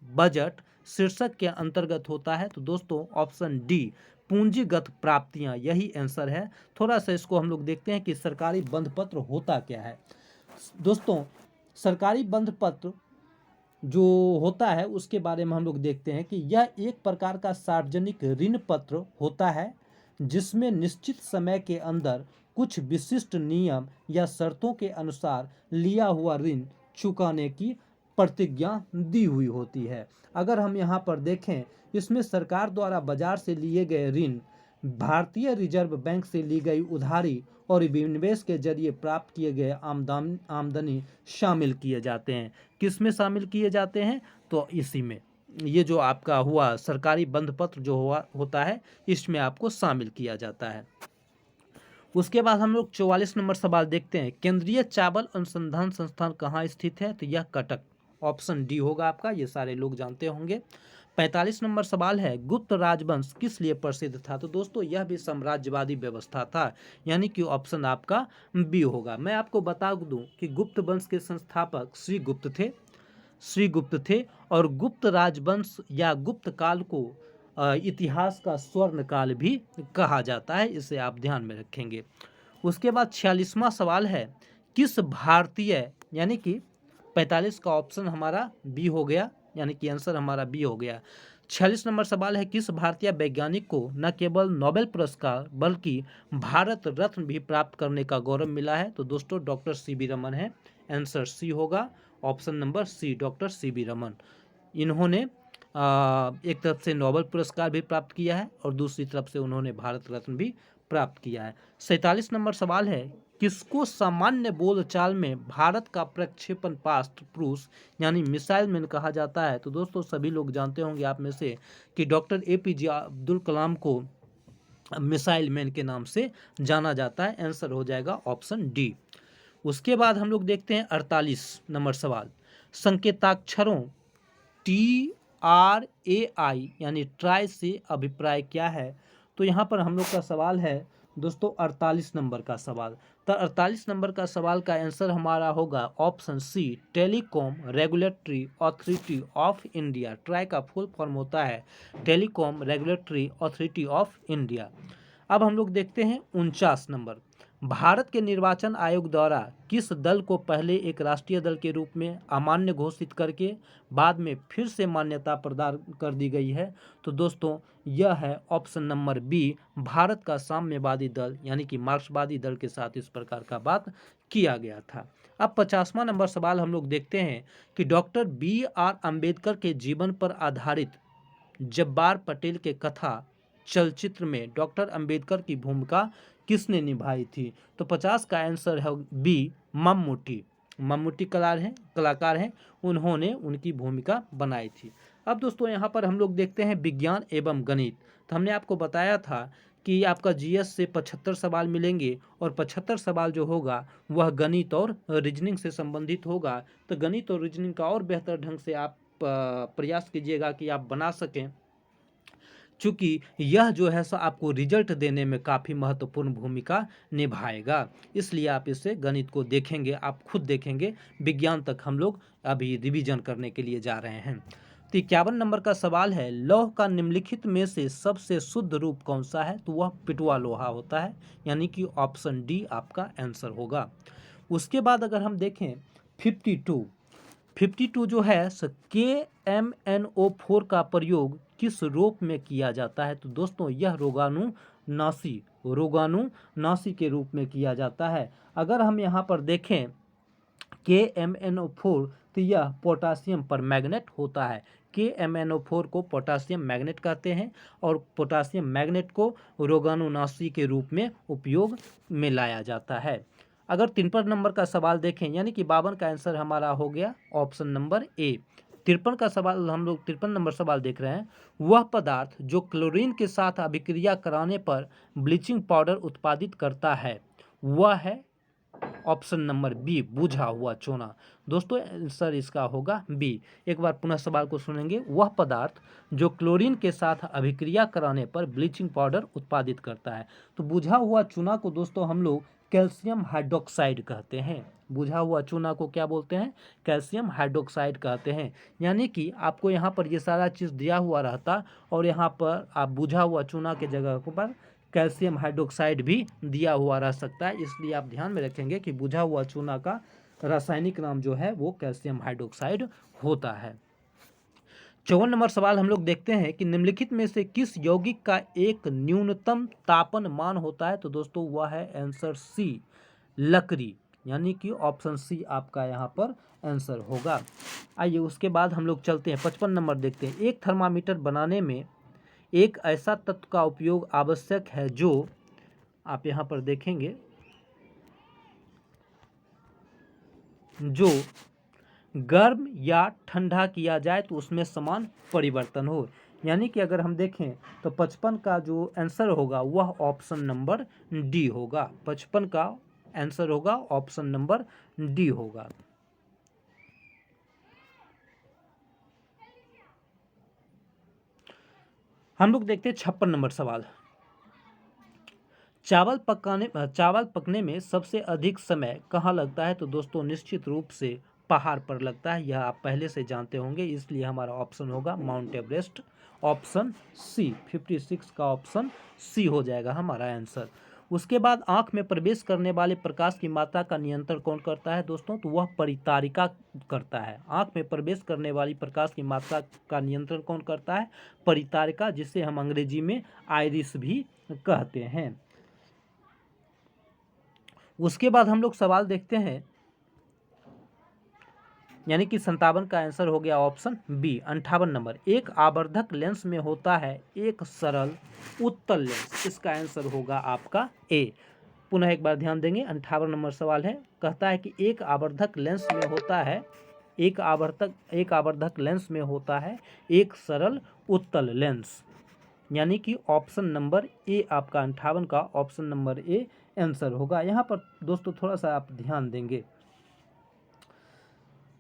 बजट शीर्षक के अंतर्गत होता है? तो दोस्तों ऑप्शन डी, पूंजीगत प्राप्तियां, यही आंसर है। थोड़ा सा इसको हम लोग देखते हैं कि सरकारी बंध पत्र होता क्या है। दोस्तों सरकारी बंध पत्र जो होता है उसके बारे में हम लोग देखते हैं कि यह एक प्रकार का सार्वजनिक ऋण पत्र होता है, जिसमें निश्चित समय के अंदर कुछ विशिष्ट नियम या शर्तों के अनुसार लिया हुआ ऋण चुकाने की प्रतिज्ञा दी हुई होती है। अगर हम यहाँ पर देखें, इसमें सरकार द्वारा बाजार से लिए गए ऋण, भारतीय रिजर्व बैंक से ली गई उधारी और विनिवेश के जरिए प्राप्त किए गए आमदनी शामिल किए जाते हैं। किस में शामिल किए जाते हैं? तो इसी में, ये जो आपका हुआ सरकारी बंध पत्र जो होता है, इसमें आपको शामिल किया जाता है। उसके बाद हम लोग 44 नंबर सवाल देखते हैं, केंद्रीय चावल अनुसंधान संस्थान कहाँ स्थित है? तो यह कटक, ऑप्शन डी होगा आपका, ये सारे लोग जानते होंगे। 45 नंबर सवाल है, गुप्त राजवंश किस लिए प्रसिद्ध था? तो दोस्तों यह भी साम्राज्यवादी व्यवस्था था, यानी कि ऑप्शन आपका बी होगा। मैं आपको बता दूं कि गुप्त वंश के संस्थापक श्री गुप्त थे और गुप्त राजवंश या गुप्त काल को इतिहास का स्वर्ण काल भी कहा जाता है, इसे आप ध्यान में रखेंगे। उसके बाद 46वां सवाल है, किस भारतीय, यानी कि 45 का ऑप्शन हमारा बी हो गया, यानी कि आंसर हमारा बी हो गया। 46 नंबर सवाल है, किस भारतीय वैज्ञानिक को न केवल नोबेल पुरस्कार बल्कि भारत रत्न भी प्राप्त करने का गौरव मिला है? तो दोस्तों डॉक्टर सी.वी. रमन है, आंसर सी होगा, option number C, doctor C V. Raman. इन्होंने एक तरफ से नोबेल पुरस्कार भी प्राप्त किया है और दूसरी तरफ से उन्होंने भारत रत्न भी प्राप्त किया है। 47 नंबर सवाल है, किसको सामान्य बोलचाल में भारत का प्रक्षेपण पास्त्र पुरुष यानी मिसाइल मैन कहा जाता है? तो दोस्तों सभी लोग जानते होंगे आप में से कि डॉक्टर APJ अब्दुल कलाम को मिसाइल मैन के नाम से जाना जाता है, आंसर हो जाएगा ऑप्शन डी। उसके बाद हम लोग देखते हैं 48 नंबर सवाल, संकेताक्षरों TRAI यानी ट्राई से अभिप्राय क्या है? तो यहाँ पर हम लोग का सवाल है दोस्तों 48 नंबर का सवाल। तो 48 नंबर का सवाल का आंसर हमारा होगा option C, telecom regulatory authority of India. TRAI का फुल फॉर्म होता है telecom regulatory authority of India. अब हम लोग देखते हैं 49 नंबर, भारत के निर्वाचन आयोग द्वारा किस दल को पहले एक राष्ट्रीय दल के रूप में अमान्य घोषित करके बाद में फिर से मान्यता प्रदान कर दी गई है? तो दोस्तों यह है ऑप्शन नंबर बी, भारत का साम्यवादी दल, यानी कि मार्क्सवादी दल के साथ इस प्रकार का बात किया गया था। अब 50वां नंबर सवाल हम लोग देखते हैं कि डॉक्टर BR अम्बेडकर के जीवन पर आधारित जब्बार पटेल के कथा चलचित्र में डॉक्टर अंबेडकर की भूमिका किसने निभाई थी? तो 50 का आंसर है बी, मम्मूटी। मम्मूटी कलाकार हैं, उन्होंने उनकी भूमिका बनाई थी। अब दोस्तों यहाँ पर हम लोग देखते हैं विज्ञान एवं गणित। तो हमने आपको बताया था कि आपका GS से 75 सवाल मिलेंगे और 75 सवाल जो होगा वह गणित और रीजनिंग से संबंधित होगा। तो गणित और रीजनिंग का और बेहतर ढंग से आप प्रयास कीजिएगा कि आप बना सकें, चूँकि यह जो है सो आपको रिजल्ट देने में काफ़ी महत्वपूर्ण भूमिका निभाएगा। इसलिए आप इसे गणित को देखेंगे, आप खुद देखेंगे। विज्ञान तक हम लोग अभी रिवीजन करने के लिए जा रहे हैं। तो 51 नंबर का सवाल है, लौह का निम्नलिखित में से सबसे शुद्ध रूप कौन सा है? तो वह पिटवा लोहा होता है, यानी कि ऑप्शन डी आपका आंसर होगा। उसके बाद अगर हम देखें 52 जो है KMNO4 का प्रयोग किस रोग में किया जाता है? तो दोस्तों यह रोगाणुनाशी के रूप में किया जाता है। अगर हम यहाँ पर देखें KMNO4 तो यह पोटासियम परमैंगनेट होता है। KMNO4 को पोटासियम मैग्नेट कहते हैं और पोटासियम मैग्नेट को रोगाणुनाशी के रूप में उपयोग में लाया जाता है। अगर 53 नंबर का सवाल देखें, यानी कि 52 का आंसर हमारा हो गया ऑप्शन नंबर ए। 53 का सवाल हम लोग 53 नंबर सवाल देख रहे हैं, वह पदार्थ जो क्लोरीन के साथ अभिक्रिया कराने पर ब्लीचिंग पाउडर उत्पादित करता है वह है ऑप्शन नंबर बी, बुझा हुआ चूना। दोस्तों आंसर इसका होगा बी। एक बार पुनः सवाल को सुनेंगे, वह पदार्थ जो क्लोरीन के साथ अभिक्रिया कराने पर ब्लीचिंग पाउडर उत्पादित करता है। तो बुझा हुआ चूना को दोस्तों हम लोग कैल्शियम हाइड्रोक्साइड कहते हैं। बुझा हुआ चूना को क्या बोलते हैं? कैल्शियम हाइड्रोक्साइड कहते हैं। यानी कि आपको यहाँ पर ये सारा चीज़ दिया हुआ रहता और यहाँ पर आप बुझा हुआ चूना के जगह पर कैल्शियम हाइड्रोक्साइड भी दिया हुआ रह सकता है। इसलिए आप ध्यान में रखेंगे कि बुझा हुआ चूना का रासायनिक नाम जो है वो कैल्शियम हाइड्रोक्साइड होता है। 54 नंबर सवाल हम लोग देखते हैं कि निम्नलिखित में से किस यौगिक का एक न्यूनतम तापन मान होता है? तो दोस्तों वह है आंसर सी, लकड़ी, यानी कि ऑप्शन सी आपका यहाँ पर आंसर होगा। आइए उसके बाद हम लोग चलते हैं 55 नंबर देखते हैं। एक थर्मामीटर बनाने में एक ऐसा तत्व का उपयोग आवश्यक है जो, आप यहाँ पर देखेंगे, जो गर्म या ठंडा किया जाए तो उसमें समान परिवर्तन हो। यानी कि अगर हम देखें तो 55 का जो आंसर होगा वह ऑप्शन नंबर डी होगा। 55 का आंसर होगा ऑप्शन नंबर डी होगा। हम लोग देखते हैं 56 नंबर सवाल। चावल पकने में सबसे अधिक समय कहाँ लगता है? तो दोस्तों निश्चित रूप से पहाड़ पर लगता है, यह आप पहले से जानते होंगे, इसलिए हमारा ऑप्शन होगा माउंट एवरेस्ट, ऑप्शन सी। 56 का ऑप्शन सी हो जाएगा हमारा आंसर। उसके बाद आँख में प्रवेश करने वाले प्रकाश की मात्रा का नियंत्रण कौन करता है दोस्तों? तो वह परितारिका करता है। आँख में प्रवेश करने वाली प्रकाश की मात्रा का नियंत्रण कौन करता है? परितारिका, जिसे हम अंग्रेजी में आइरिस भी कहते हैं। उसके बाद हम लोग सवाल देखते हैं, यानी कि 57 का आंसर हो गया ऑप्शन बी। 58 नंबर, एक आवर्धक लेंस में होता है एक सरल उत्तल लेंस, इसका आंसर होगा आपका ए। पुनः एक बार ध्यान देंगे, 58 नंबर सवाल है, कहता है कि एक आवर्धक लेंस में होता है एक आवर्धक लेंस में होता है एक सरल उत्तल लेंस, यानी कि ऑप्शन नंबर ए आपका 58 का ऑप्शन नंबर ए आंसर होगा। यहाँ पर दोस्तों थोड़ा सा आप ध्यान देंगे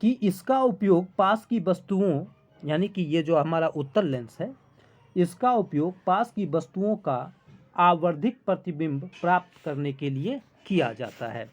कि इसका उपयोग पास की वस्तुओं, यानी कि ये जो हमारा उत्तल लेंस है, इसका उपयोग पास की वस्तुओं का आवर्धिक प्रतिबिंब प्राप्त करने के लिए किया जाता है।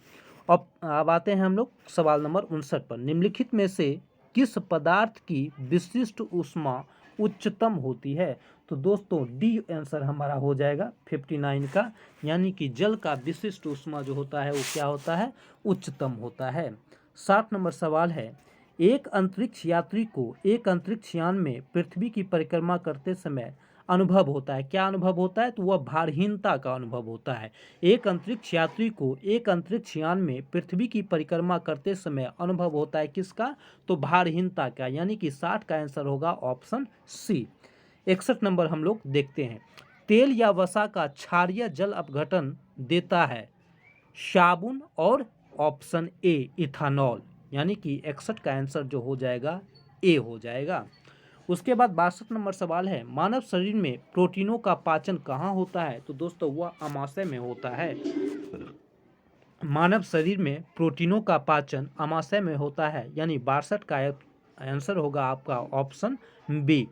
अब आते हैं हम लोग सवाल नंबर 59 पर। निम्नलिखित में से किस पदार्थ की विशिष्ट ऊष्मा उच्चतम होती है। तो दोस्तों डी आंसर हमारा हो जाएगा 59 का, यानी कि जल का विशिष्ट ऊष्मा जो होता है वो क्या होता है, उच्चतम होता है। 60 नंबर सवाल है, एक अंतरिक्ष यात्री को एक अंतरिक्ष यान में पृथ्वी की परिक्रमा करते समय अनुभव होता है, क्या अनुभव होता है, तो वह भारहीनता का अनुभव होता है। एक अंतरिक्ष यात्री को एक अंतरिक्ष यान में पृथ्वी की परिक्रमा करते समय अनुभव होता है किसका, तो भारहीनता का, यानी कि 60 का आंसर होगा ऑप्शन सी। 61 नंबर हम लोग देखते हैं, तेल या वसा का क्षारीय जल अपघटन देता है, साबुन और ऑप्शन ए इथानॉल, यानी कि 61 का आंसर जो हो जाएगा ए हो जाएगा। उसके बाद 62 नंबर सवाल है, मानव शरीर में प्रोटीनों का पाचन कहाँ होता है, तो दोस्तों वह अमाशय में होता है। मानव शरीर में प्रोटीनों का पाचन अमाशय में होता है, यानी 62 का आंसर होगा आपका ऑप्शन बी।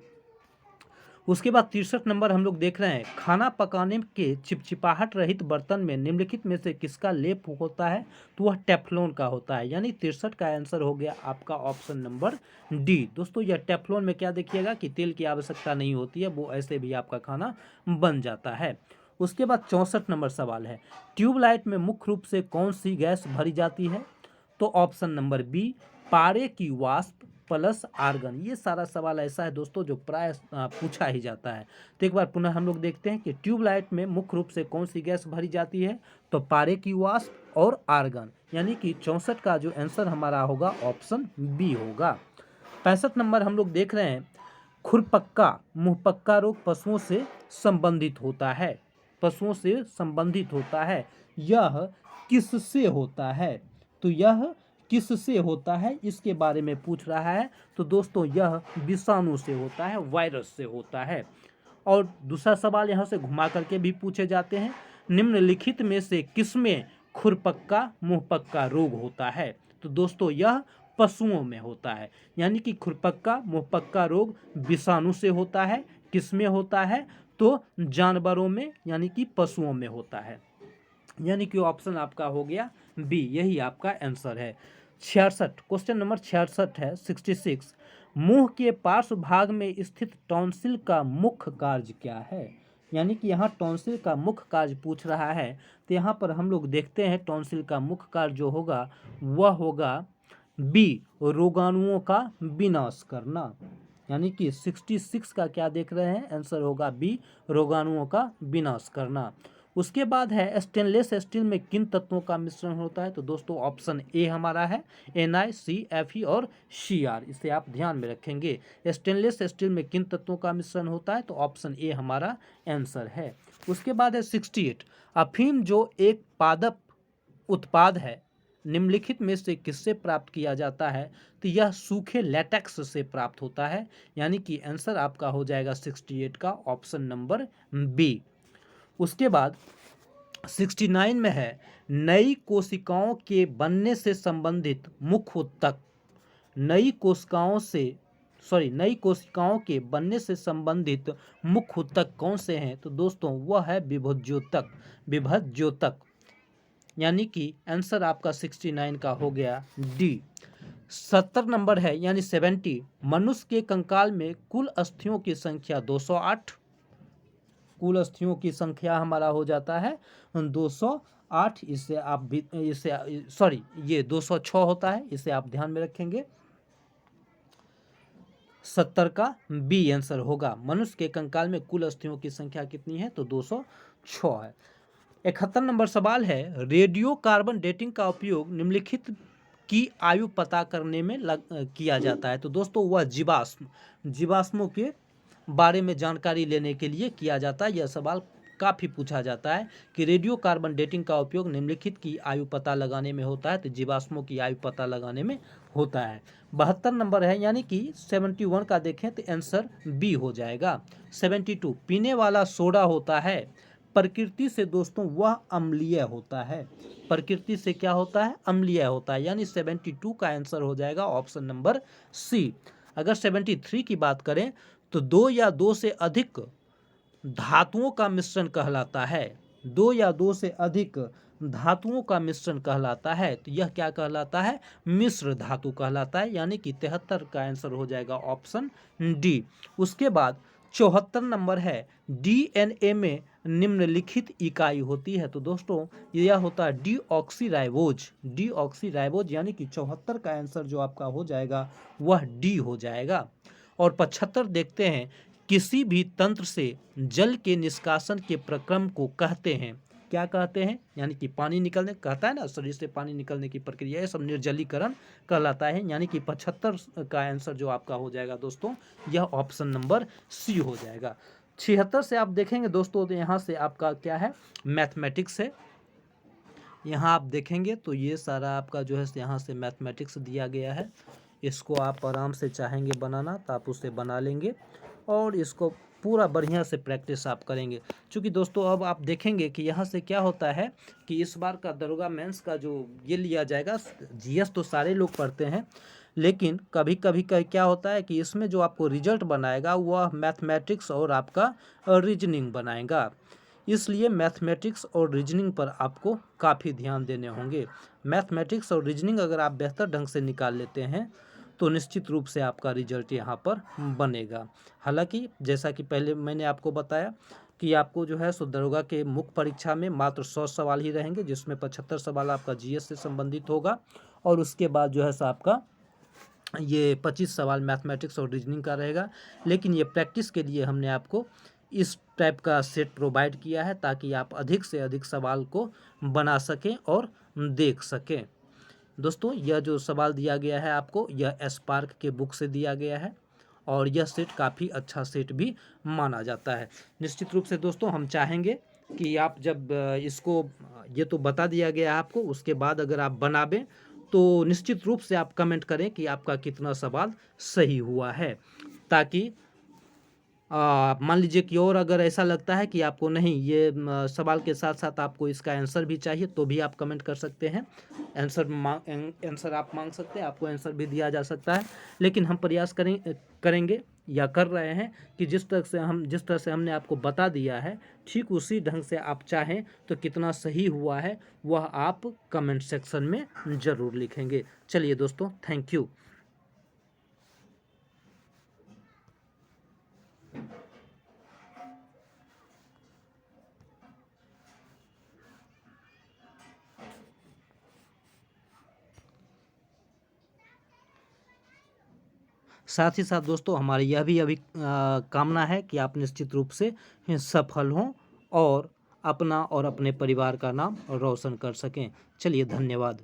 उसके बाद 63 नंबर हम लोग देख रहे हैं, खाना पकाने के चिपचिपाहट रहित बर्तन में निम्नलिखित में से किसका लेप होता है, तो वह टेफ्लॉन का होता है, यानी 63 का आंसर हो गया आपका ऑप्शन नंबर डी। दोस्तों यह टेफ्लॉन में क्या देखिएगा कि तेल की आवश्यकता नहीं होती है, वो ऐसे भी आपका खाना बन जाता है। उसके बाद 64 नंबर सवाल है, ट्यूबलाइट में मुख्य रूप से कौन सी गैस भरी जाती है, तो ऑप्शन नंबर बी पारे की वाष्प प्लस आर्गन। ये सारा सवाल ऐसा है दोस्तों जो प्राय पूछा ही जाता है। तो एक बार पुनः हम लोग देखते हैं कि ट्यूबलाइट में मुख्य रूप से कौन सी गैस भरी जाती है, तो पारे की वाष्प और आर्गन, यानी कि 64 का जो आंसर हमारा होगा ऑप्शन बी होगा। 65 नंबर हम लोग देख रहे हैं, खुरपक्का मुंहपक्का रोग पशुओं से संबंधित होता है, पशुओं से संबंधित होता है, यह किससे होता है, तो यह किससे होता है इसके बारे में पूछ रहा है। तो दोस्तों यह विषाणु से होता है, वायरस से होता है। और दूसरा सवाल यहाँ से घुमा करके भी पूछे जाते हैं, निम्नलिखित में से किसमें खुरपक्का मुंहपक्का रोग होता है, तो दोस्तों यह पशुओं में होता है, यानी कि खुरपक्का मुंहपक्का रोग विषाणु से होता है, किसमें होता है, तो जानवरों में, यानी कि पशुओं में होता है, यानी कि ऑप्शन आपका हो गया बी, यही आपका आंसर है। 66 क्वेश्चन नंबर 66 है 66, मुंह के पार्श्व भाग में स्थित टॉन्सिल का मुख्य कार्य क्या है, यानी कि यहाँ टॉन्सिल का मुख्य कार्य पूछ रहा है। तो यहाँ पर हम लोग देखते हैं टॉन्सिल का मुख्य कार्य जो होगा वह होगा बी रोगाणुओं का विनाश करना, यानी कि 66 का क्या देख रहे हैं, आंसर होगा बी रोगाणुओं का विनाश करना। उसके बाद है स्टेनलेस स्टील में किन तत्वों का मिश्रण होता है, तो दोस्तों ऑप्शन ए हमारा है NiCFe और Cr, इसे आप ध्यान में रखेंगे। स्टेनलेस स्टील में किन तत्वों का मिश्रण होता है, तो ऑप्शन ए हमारा आंसर है। उसके बाद है 68, अफीम जो एक पादप उत्पाद है निम्नलिखित में से किससे प्राप्त किया जाता है, तो यह सूखे लेटेक्स से प्राप्त होता है, यानी कि आंसर आपका हो जाएगा 68 का ऑप्शन नंबर बी। उसके बाद 69 में है, नई कोशिकाओं के बनने से संबंधित मुख्य ऊतक, नई कोशिकाओं के बनने से संबंधित मुख्य ऊतक कौन से हैं, तो दोस्तों वह है विभज्योतक, यानी कि आंसर आपका 69 का हो गया डी। 70 नंबर है यानी 70, मनुष्य के कंकाल में कुल अस्थियों की संख्या 208, कुल अस्थियों की संख्या हमारा हो जाता है 208, इसे आप भी ये 206 होता है, इसे आप ध्यान में रखेंगे। 70 का बी आंसर होगा, मनुष्य के कंकाल में कुल अस्थियों की संख्या कितनी है, तो 206 है। 71 नंबर सवाल है, रेडियो कार्बन डेटिंग का उपयोग निम्नलिखित की आयु पता करने में किया जाता है, तो दोस्तों वह जीवाश्मों के बारे में जानकारी लेने के लिए किया जाता है। यह सवाल काफ़ी पूछा जाता है कि रेडियो कार्बन डेटिंग का उपयोग निम्नलिखित की आयु पता लगाने में होता है, तो जीवाश्मों की आयु पता लगाने में होता है। 72 नंबर है यानी कि 71 का देखें तो आंसर बी हो जाएगा। 72, पीने वाला सोडा होता है प्रकृति से दोस्तों वह अम्लीय होता है, प्रकृति से क्या होता है, अम्लीय होता है, यानी 72 का आंसर हो जाएगा ऑप्शन नंबर सी। अगर 73 की बात करें तो 2 या 2 से अधिक धातुओं का मिश्रण कहलाता है, दो या दो से अधिक धातुओं का मिश्रण कहलाता है। तो यह क्या कहलाता है? मिश्र धातु कहलाता है, यानी कि 73 का आंसर हो जाएगा ऑप्शन डी। उसके बाद 74 नंबर है, डीएनए में निम्नलिखित इकाई होती है। तो दोस्तों यह होता है डीऑक्सीराइबोज। डीऑक्सीराइबोज यानी कि 74 का आंसर जो आपका हो जाएगा वह डी हो जाएगा। और 75 देखते हैं, किसी भी तंत्र से जल के निष्कासन के प्रक्रम को कहते हैं। क्या कहते हैं? यानी कि पानी निकलने कहता है ना, शरीर से पानी निकलने की प्रक्रिया, ये सब निर्जलीकरण कहलाता है। यानी कि 75 का आंसर जो आपका हो जाएगा दोस्तों, यह ऑप्शन नंबर सी हो जाएगा। 76 से आप देखेंगे दोस्तों, तो यहाँ से आपका क्या है? मैथमेटिक्स है। यहाँ आप देखेंगे तो ये सारा आपका जो है यहाँ से मैथमेटिक्स दिया गया है। इसको आप आराम से चाहेंगे बनाना तो आप उसे बना लेंगे और इसको पूरा बढ़िया से प्रैक्टिस आप करेंगे। क्योंकि दोस्तों अब आप देखेंगे कि यहाँ से क्या होता है कि इस बार का दरोगा मेंस का जो ये लिया जाएगा, जीएस तो सारे लोग पढ़ते हैं, लेकिन कभी कभी क्या होता है कि इसमें जो आपको रिजल्ट बनाएगा वह मैथमेटिक्स और आपका रीजनिंग बनाएगा। इसलिए मैथमेटिक्स और रीजनिंग पर आपको काफ़ी ध्यान देने होंगे। मैथमेटिक्स और रीजनिंग अगर आप बेहतर ढंग से निकाल लेते हैं तो निश्चित रूप से आपका रिजल्ट यहाँ पर बनेगा। हालांकि जैसा कि पहले मैंने आपको बताया कि आपको जो है सो दरोगा के मुख्य परीक्षा में मात्र 100 सवाल ही रहेंगे, जिसमें 75 सवाल आपका जीएस से संबंधित होगा और उसके बाद जो है सो आपका ये 25 सवाल मैथमेटिक्स और रीजनिंग का रहेगा। लेकिन ये प्रैक्टिस के लिए हमने आपको इस टाइप का सेट प्रोवाइड किया है ताकि आप अधिक से अधिक सवाल को बना सकें और देख सकें। दोस्तों यह जो सवाल दिया गया है आपको, यह एस्पार्क के बुक से दिया गया है और यह सेट काफ़ी अच्छा सेट भी माना जाता है। निश्चित रूप से दोस्तों हम चाहेंगे कि आप जब इसको ये तो बता दिया गया है आपको, उसके बाद अगर आप बनावें तो निश्चित रूप से आप कमेंट करें कि आपका कितना सवाल सही हुआ है, ताकि मान लीजिए कि और अगर ऐसा लगता है कि आपको नहीं ये सवाल के साथ साथ आपको इसका आंसर भी चाहिए तो भी आप कमेंट कर सकते हैं। आंसर आप मांग सकते हैं, आपको आंसर भी दिया जा सकता है। लेकिन हम प्रयास करेंगे या कर रहे हैं कि जिस तरह से हमने आपको बता दिया है ठीक उसी ढंग से आप चाहें तो कितना सही हुआ है वह आप कमेंट सेक्शन में ज़रूर लिखेंगे। चलिए दोस्तों, थैंक यू। साथ ही साथ दोस्तों हमारी यह भी अभी कामना है कि आप निश्चित रूप से सफल हों और अपना और अपने परिवार का नाम रोशन कर सकें। चलिए, धन्यवाद।